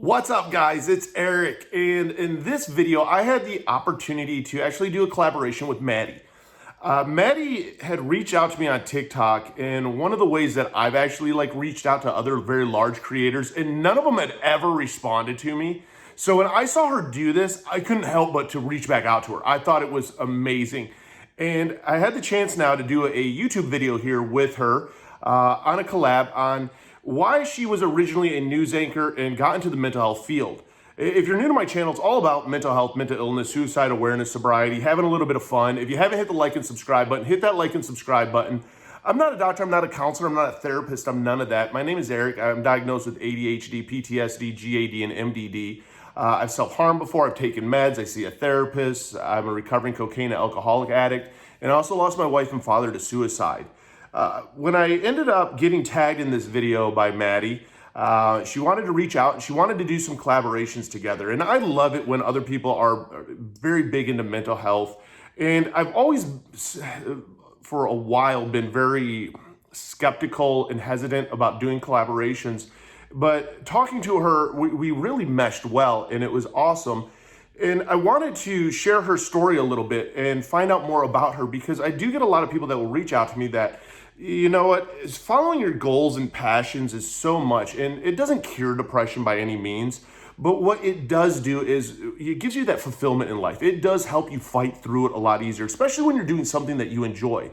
What's up, guys? It's Eric, and in this video I had the opportunity to actually do a collaboration with Madi. Madi had reached out to me on TikTok, and one of the ways that I've actually reached out to other very large creators, and none of them had ever responded to me. So when I saw her do this, I couldn't help but to reach back out to her. I thought it was amazing. And I had the chance now to do a YouTube video here with her on a collab on why she was originally a news anchor and got into the mental health field. If you're new to my channel, it's all about mental health, mental illness, suicide awareness, sobriety, having a little bit of fun. If you haven't hit the like and subscribe button, hit that like and subscribe button. I'm not a doctor, I'm not a counselor, I'm not a therapist, I'm none of that. My name is Eric. I'm diagnosed with ADHD, PTSD, GAD, and MDD. I've self-harmed before, I've taken meds, I see a therapist, I'm a recovering cocaine and alcoholic addict, and I also lost my wife and father to suicide. When I ended up getting tagged in this video by Madi, she wanted to reach out and she wanted to do some collaborations together. And I love it when other people are very big into mental health. And I've always, for a while, been very skeptical and hesitant about doing collaborations. But talking to her, we really meshed well, and it was awesome. And I wanted to share her story a little bit and find out more about her, because I do get a lot of people that will reach out to me that, you know what, following your goals and passions is so much, and it doesn't cure depression by any means, but what it does do is it gives you that fulfillment in life. It does help you fight through it a lot easier, especially when you're doing something that you enjoy.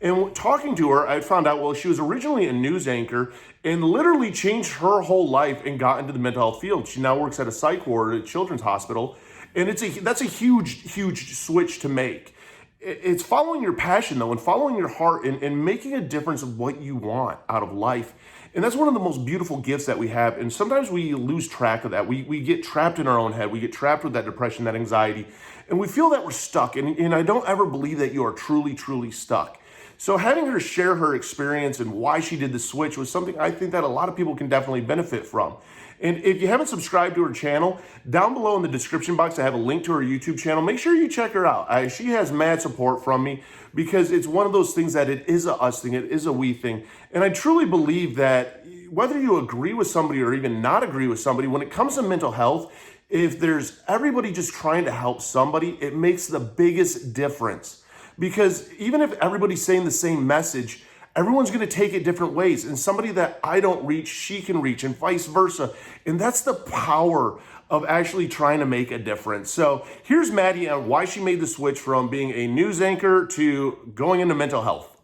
And talking to her, I found out, well, she was originally a news anchor and literally changed her whole life and got into the mental health field. She now works at a psych ward at a children's hospital, and that's a huge switch to make. It's following your passion, though, and following your heart, and making a difference of what you want out of life. And that's one of the most beautiful gifts that we have. And sometimes we lose track of that. We get trapped in our own head. We get trapped with that depression, that anxiety, and we feel that we're stuck. And I don't ever believe that you are truly stuck. So having her share her experience and why she did the switch was something I think that a lot of people can definitely benefit from. And if you haven't subscribed to her channel, down below in the description box, I have a link to her YouTube channel. Make sure you check her out. She has mad support from me, because it's one of those things that it is a us thing, it is a we thing. And I truly believe that whether you agree with somebody or even not agree with somebody, when it comes to mental health, if there's everybody just trying to help somebody, it makes the biggest difference. Because even if everybody's saying the same message, everyone's going to take it different ways. And somebody that I don't reach, she can reach, and vice versa. And that's the power of actually trying to make a difference. So here's Madi on why she made the switch from being a news anchor to going into mental health.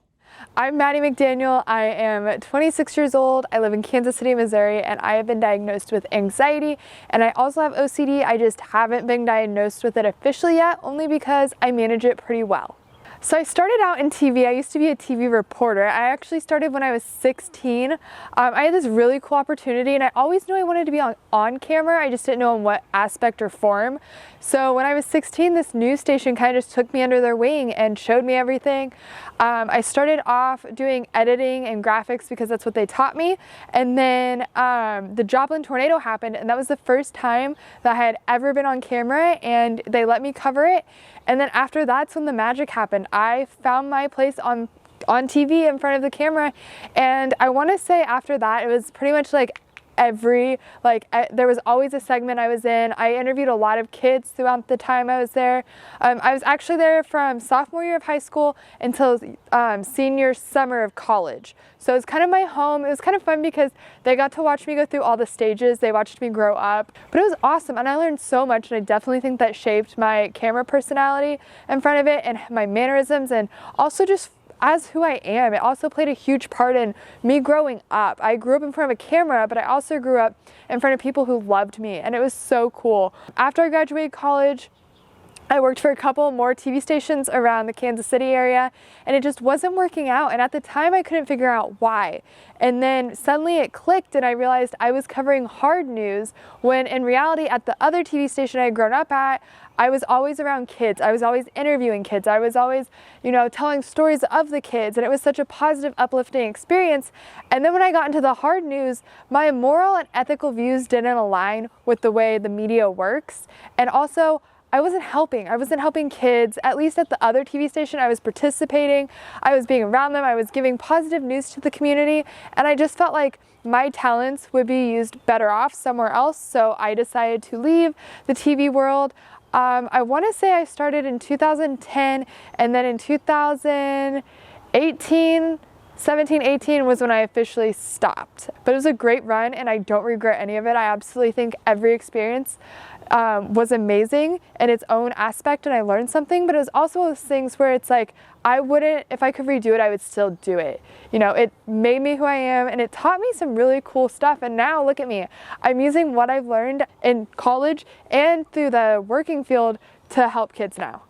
I'm Madi McDaniel. I am 26 years old. I live in Kansas City, Missouri, and I have been diagnosed with anxiety, and I also have OCD. I just haven't been diagnosed with it officially yet, only because I manage it pretty well. So I started out in TV. I used to be a TV reporter. I actually started when I was 16. I had this really cool opportunity, and I always knew I wanted to be on camera. I just didn't know in what aspect or form. So when I was 16, this news station kind of just took me under their wing and showed me everything. I started off doing editing and graphics because that's what they taught me. And then the Joplin tornado happened, and that was the first time that I had ever been on camera, and they let me cover it. And then after that's when the magic happened. I found my place on TV in front of the camera, and I want to say after that it was pretty much there was always a segment I was in. I interviewed a lot of kids throughout the time I was there. I was actually there from sophomore year of high school until senior summer of college. So it was kind of my home. It was kind of fun because they got to watch me go through all the stages. They watched me grow up. But it was awesome, and I learned so much, and I definitely think that shaped my camera personality in front of it and my mannerisms, and also just as who I am. It also played a huge part in me growing up. I grew up in front of a camera, but I also grew up in front of people who loved me, and it was so cool. After I graduated college, I worked for a couple more TV stations around the Kansas City area, and it just wasn't working out. And at the time, I couldn't figure out why. And then suddenly it clicked, and I realized I was covering hard news, when in reality, at the other TV station I had grown up at, I was always around kids. I was always interviewing kids. I was always, telling stories of the kids, and it was such a positive, uplifting experience. And then when I got into the hard news, my moral and ethical views didn't align with the way the media works. And also, I wasn't helping. I wasn't helping kids. At least at the other TV station, I was participating. I was being around them. I was giving positive news to the community. And I just felt like my talents would be used better off somewhere else. So I decided to leave the TV world. I want to say I started in 2010, and then in 2018, 17, 18 was when I officially stopped. But it was a great run, and I don't regret any of it. I absolutely think every experience was amazing in its own aspect, and I learned something, but it was also those things where it's like, I wouldn't, if I could redo it, I would still do it. You know, it made me who I am, and it taught me some really cool stuff, and now look at me. I'm using what I've learned in college and through the working field to help kids now.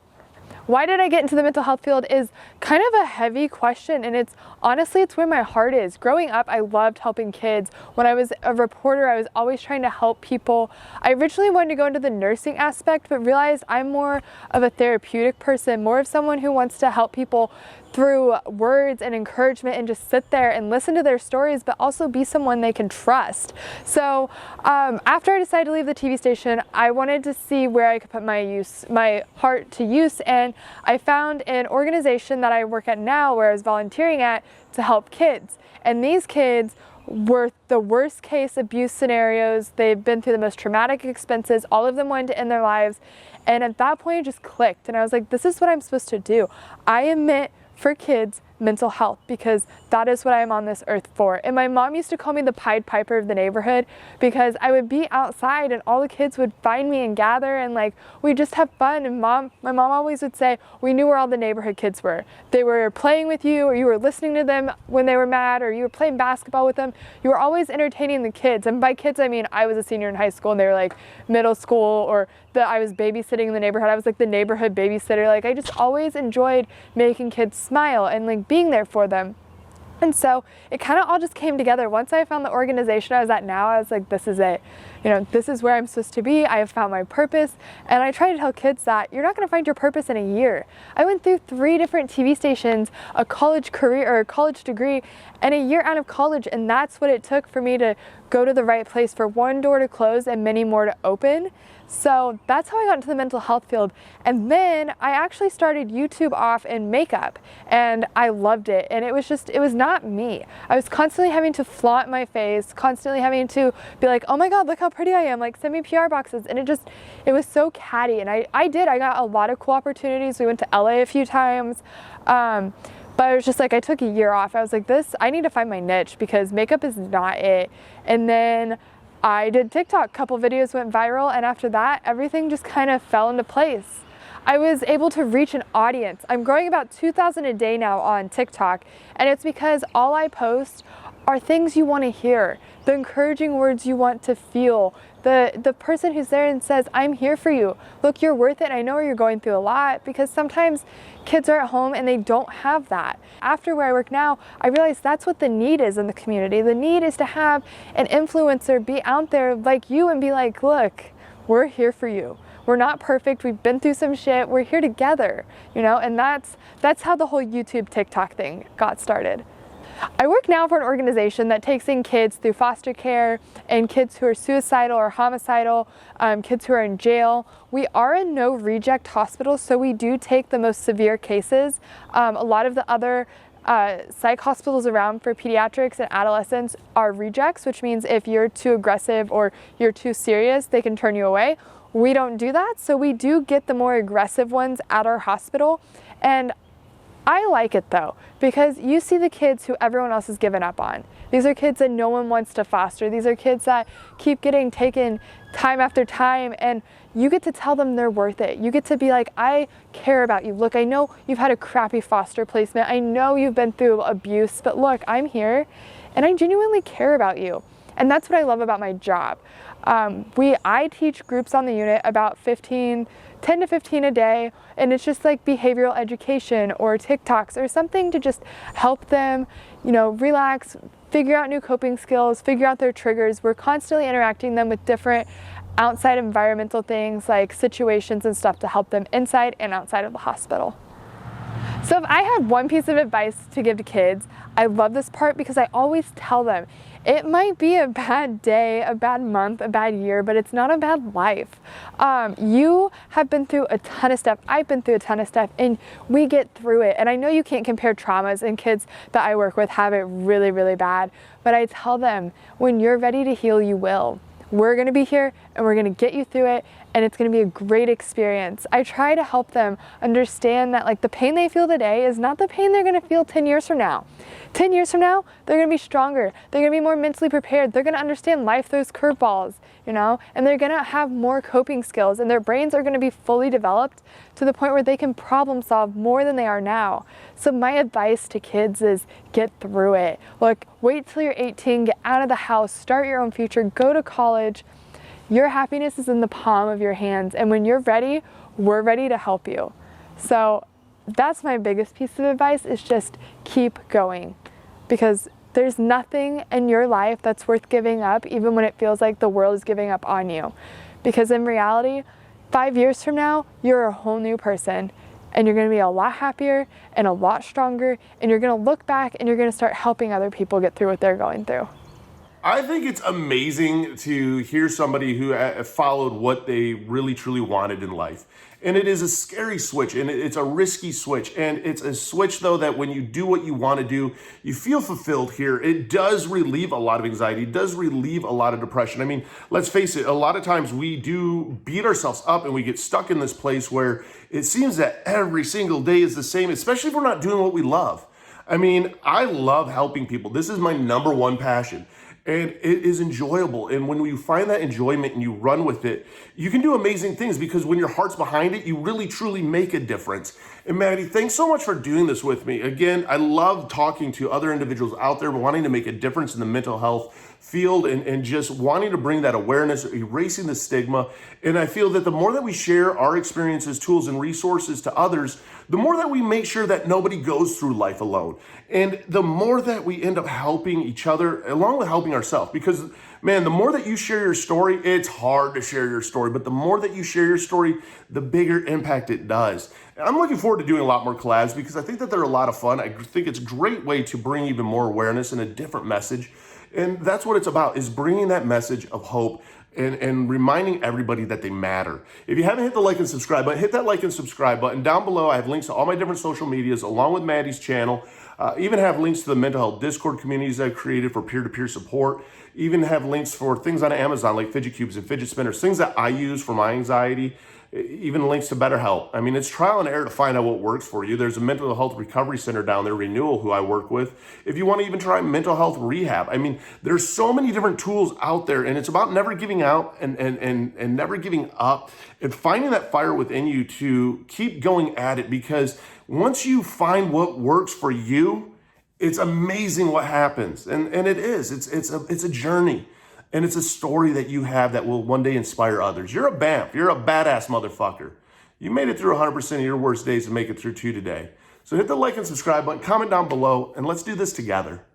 Why did I get into the mental health field is kind of a heavy question, and it's honestly, it's where my heart is. Growing up, I loved helping kids. When I was a reporter, I was always trying to help people. I originally wanted to go into the nursing aspect, but realized I'm more of a therapeutic person, more of someone who wants to help people through words and encouragement and just sit there and listen to their stories, but also be someone they can trust. So after I decided to leave the TV station, I wanted to see where I could put my heart to use, and I found an organization that I work at now where I was volunteering at to help kids. And these kids were the worst case abuse scenarios. They've been through the most traumatic expenses. All of them wanted to end their lives. And at that point, it just clicked. And I was like, this is what I'm supposed to do. I am meant for kids' mental health, because that is what I'm on this earth for. And my mom used to call me the Pied Piper of the neighborhood, because I would be outside and all the kids would find me and gather, and like we just have fun. And my mom always would say, we knew where all the neighborhood kids were. They were playing with you, or you were listening to them when they were mad, or you were playing basketball with them. You were always entertaining the kids. And by kids, I mean I was a senior in high school and they were like middle school, or I was babysitting in the neighborhood. I was like the neighborhood babysitter. Like I just always enjoyed making kids smile and like being there for them. And so it kind of all just came together. Once I found the organization I was at now, I was like, this is it. You know, this is where I'm supposed to be. I have found my purpose. And I try to tell kids that you're not going to find your purpose in a year. I went through 3 different TV stations, a college career or a college degree, and a year out of college. And that's what it took for me to go to the right place, for one door to close and many more to open. So that's how I got into the mental health field. And then I actually started YouTube off in makeup, and I loved it. And it was not me. I was constantly having to flaunt my face, constantly having to be like, oh my God, look how pretty I am, like send me PR boxes. And it was so catty. And I got a lot of cool opportunities. We went to LA a few times. But I was just like, I took a year off. I was like, I need to find my niche, because makeup is not it. And then I did TikTok, a couple videos went viral, and after that, everything just kind of fell into place. I was able to reach an audience. I'm growing about 2,000 a day now on TikTok, and it's because all I post are things you want to hear, the encouraging words you want to feel, the person who's there and says, I'm here for you. Look, you're worth it. I know you're going through a lot, because sometimes kids are at home and they don't have that. After where I work now, I realize that's what the need is in the community. The need is to have an influencer be out there like you and be like, look, we're here for you. We're not perfect. We've been through some shit. We're here together, you know, and that's how the whole YouTube TikTok thing got started. I work now for an organization that takes in kids through foster care and kids who are suicidal or homicidal, kids who are in jail. We are a no reject hospital, so we do take the most severe cases. A lot of the other psych hospitals around for pediatrics and adolescents are rejects, which means if you're too aggressive or you're too serious, they can turn you away. We don't do that, so we do get the more aggressive ones at our hospital. And I like it though, because you see the kids who everyone else has given up on. These are kids that no one wants to foster. These are kids that keep getting taken time after time, and you get to tell them they're worth it. You get to be like, I care about you. Look, I know you've had a crappy foster placement. I know you've been through abuse, but look, I'm here and I genuinely care about you. And that's what I love about my job. I teach groups on the unit about 10 to 15 a day, and it's just like behavioral education or TikToks or something to just help them, you know, relax, figure out new coping skills, figure out their triggers. We're constantly interacting them with different outside environmental things like situations and stuff to help them inside and outside of the hospital. So if I had one piece of advice to give to kids, I love this part because I always tell them, It might be a bad day, a bad month, a bad year, but it's not a bad life. You have been through a ton of stuff. I've been through a ton of stuff, and we get through it. And I know you can't compare traumas, and kids that I work with have it really, really bad. But I tell them, when you're ready to heal, you will. We're going to be here, and we're going to get you through it, and it's going to be a great experience. I try to help them understand that, like, the pain they feel today is not the pain they're going to feel 10 years from now. 10 years from now, they're going to be stronger. They're going to be more mentally prepared. They're going to understand life throws curveballs, you know, and they're going to have more coping skills, and their brains are going to be fully developed to the point where they can problem solve more than they are now. So my advice to kids is get through it. Look, wait till you're 18, get out of the house, start your own future, go to college. Your happiness is in the palm of your hands, and when you're ready, we're ready to help you. So that's my biggest piece of advice, is just keep going, because there's nothing in your life that's worth giving up, even when it feels like the world is giving up on you. Because in reality, 5 years from now, you're a whole new person, and you're going to be a lot happier and a lot stronger, and you're going to look back and you're going to start helping other people get through what they're going through. I think it's amazing to hear somebody who followed what they really truly wanted in life. And it is a scary switch, and it's a risky switch. And it's a switch, though, that when you do what you want to do, you feel fulfilled here. It does relieve a lot of anxiety. It does relieve a lot of depression. I mean, let's face it, a lot of times we do beat ourselves up and we get stuck in this place where it seems that every single day is the same, especially if we're not doing what we love. I mean, I love helping people. This is my number one passion. And it is enjoyable. And when you find that enjoyment and you run with it, you can do amazing things, because when your heart's behind it, you really truly make a difference. And Maddie, thanks so much for doing this with me. Again, I love talking to other individuals out there wanting to make a difference in the mental health field, and just wanting to bring that awareness, erasing the stigma. And I feel that the more that we share our experiences, tools, and resources to others, the more that we make sure that nobody goes through life alone. And the more that we end up helping each other, along with helping ourselves. Because, man, the more that you share your story, it's hard to share your story, but the more that you share your story, the bigger impact it does. And I'm looking forward to doing a lot more collabs, because I think that they're a lot of fun. I think it's a great way to bring even more awareness and a different message. And that's what it's about, is bringing that message of hope and reminding everybody that they matter. If you haven't hit the like and subscribe button, hit that like and subscribe button. Down below, I have links to all my different social medias, along with Maddie's channel. Even have links to the mental health Discord communities I've created for peer-to-peer support. Even have links for things on Amazon like fidget cubes and fidget spinners, things that I use for my anxiety. Even links to BetterHelp. I mean, it's trial and error to find out what works for you. There's a mental health recovery center down there, Renewal, who I work with. If you want to even try mental health rehab, I mean, there's so many different tools out there, and it's about never giving out and never giving up, and finding that fire within you to keep going at it. Because once you find what works for you, it's amazing what happens. And it is. It's a journey. And it's a story that you have that will one day inspire others. You're a BAMF. You're a badass motherfucker. You made it through 100% of your worst days to make it through 2 today. So hit the like and subscribe button, comment down below, and let's do this together.